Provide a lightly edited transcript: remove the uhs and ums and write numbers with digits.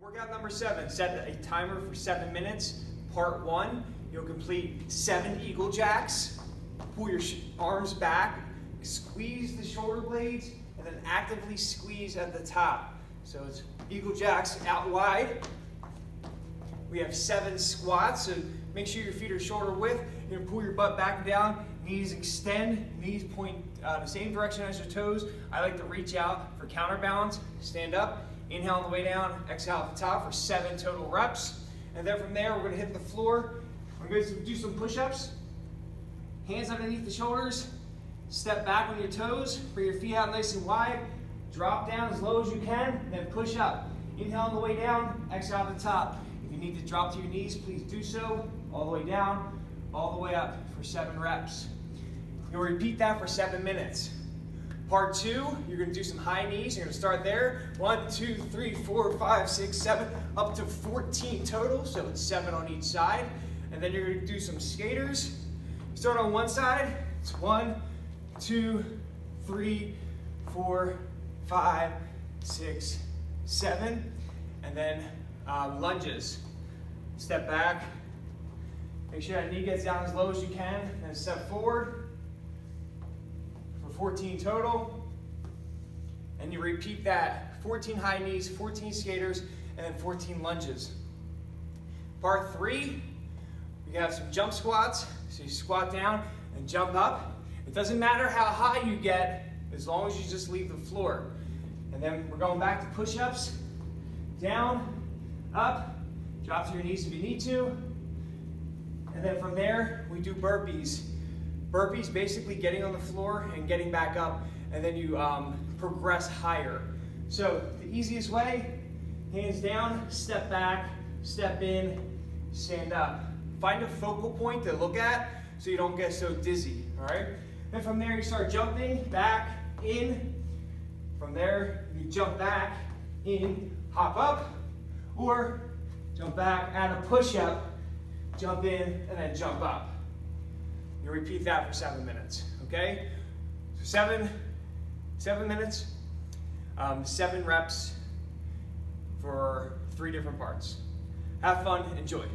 Workout number 7, set a timer for 7 minutes. Part 1, you'll complete 7 eagle jacks. Pull your arms back, squeeze the shoulder blades, and then actively squeeze at the top. So it's eagle jacks out wide. We have 7 squats, so make sure your feet are shoulder width. You're gonna pull your butt back and down, knees extend, knees point the same direction as your toes. I like to reach out for counterbalance, stand up, inhale on the way down, exhale at the top for 7 total reps. And then from there, we're gonna hit the floor. We're going to do some push-ups. Hands underneath the shoulders, step back on your toes, bring your feet out nice and wide, drop down as low as you can, then push up. Inhale on the way down, exhale at the top. If you need to drop to your knees, please do so. All the way down, all the way up for 7 reps. You'll repeat that for 7 minutes. Part 2, you're going to do some high knees. You're going to start there. 1, 2, 3, 4, 5, 6, 7, up to 14 total. So it's 7 on each side. And then you're going to do some skaters. Start on one side. It's 1, 2, 3, 4, 5, 6, 7. And then lunges. Step back. Make sure that knee gets down as low as you can. Then step forward. 14 total, and you repeat that 14 high knees, 14 skaters, and then 14 lunges. Part 3, we have some jump squats. So you squat down and jump up. It doesn't matter how high you get as long as you just leave the floor. And then we're going back to push-ups, down, up, drop to your knees if you need to. And then from there, we do burpees. Burpees, basically getting on the floor and getting back up, and then you progress higher. So the easiest way, hands down, step back, step in, stand up. Find a focal point to look at so you don't get so dizzy, all right? And from there, you start jumping back, in. From there, you jump back, in, hop up, or jump back, add a push-up, jump in, and then jump up. You repeat that for 7 minutes, okay? So 7 minutes, 7 reps for 3 different parts. Have fun, enjoy.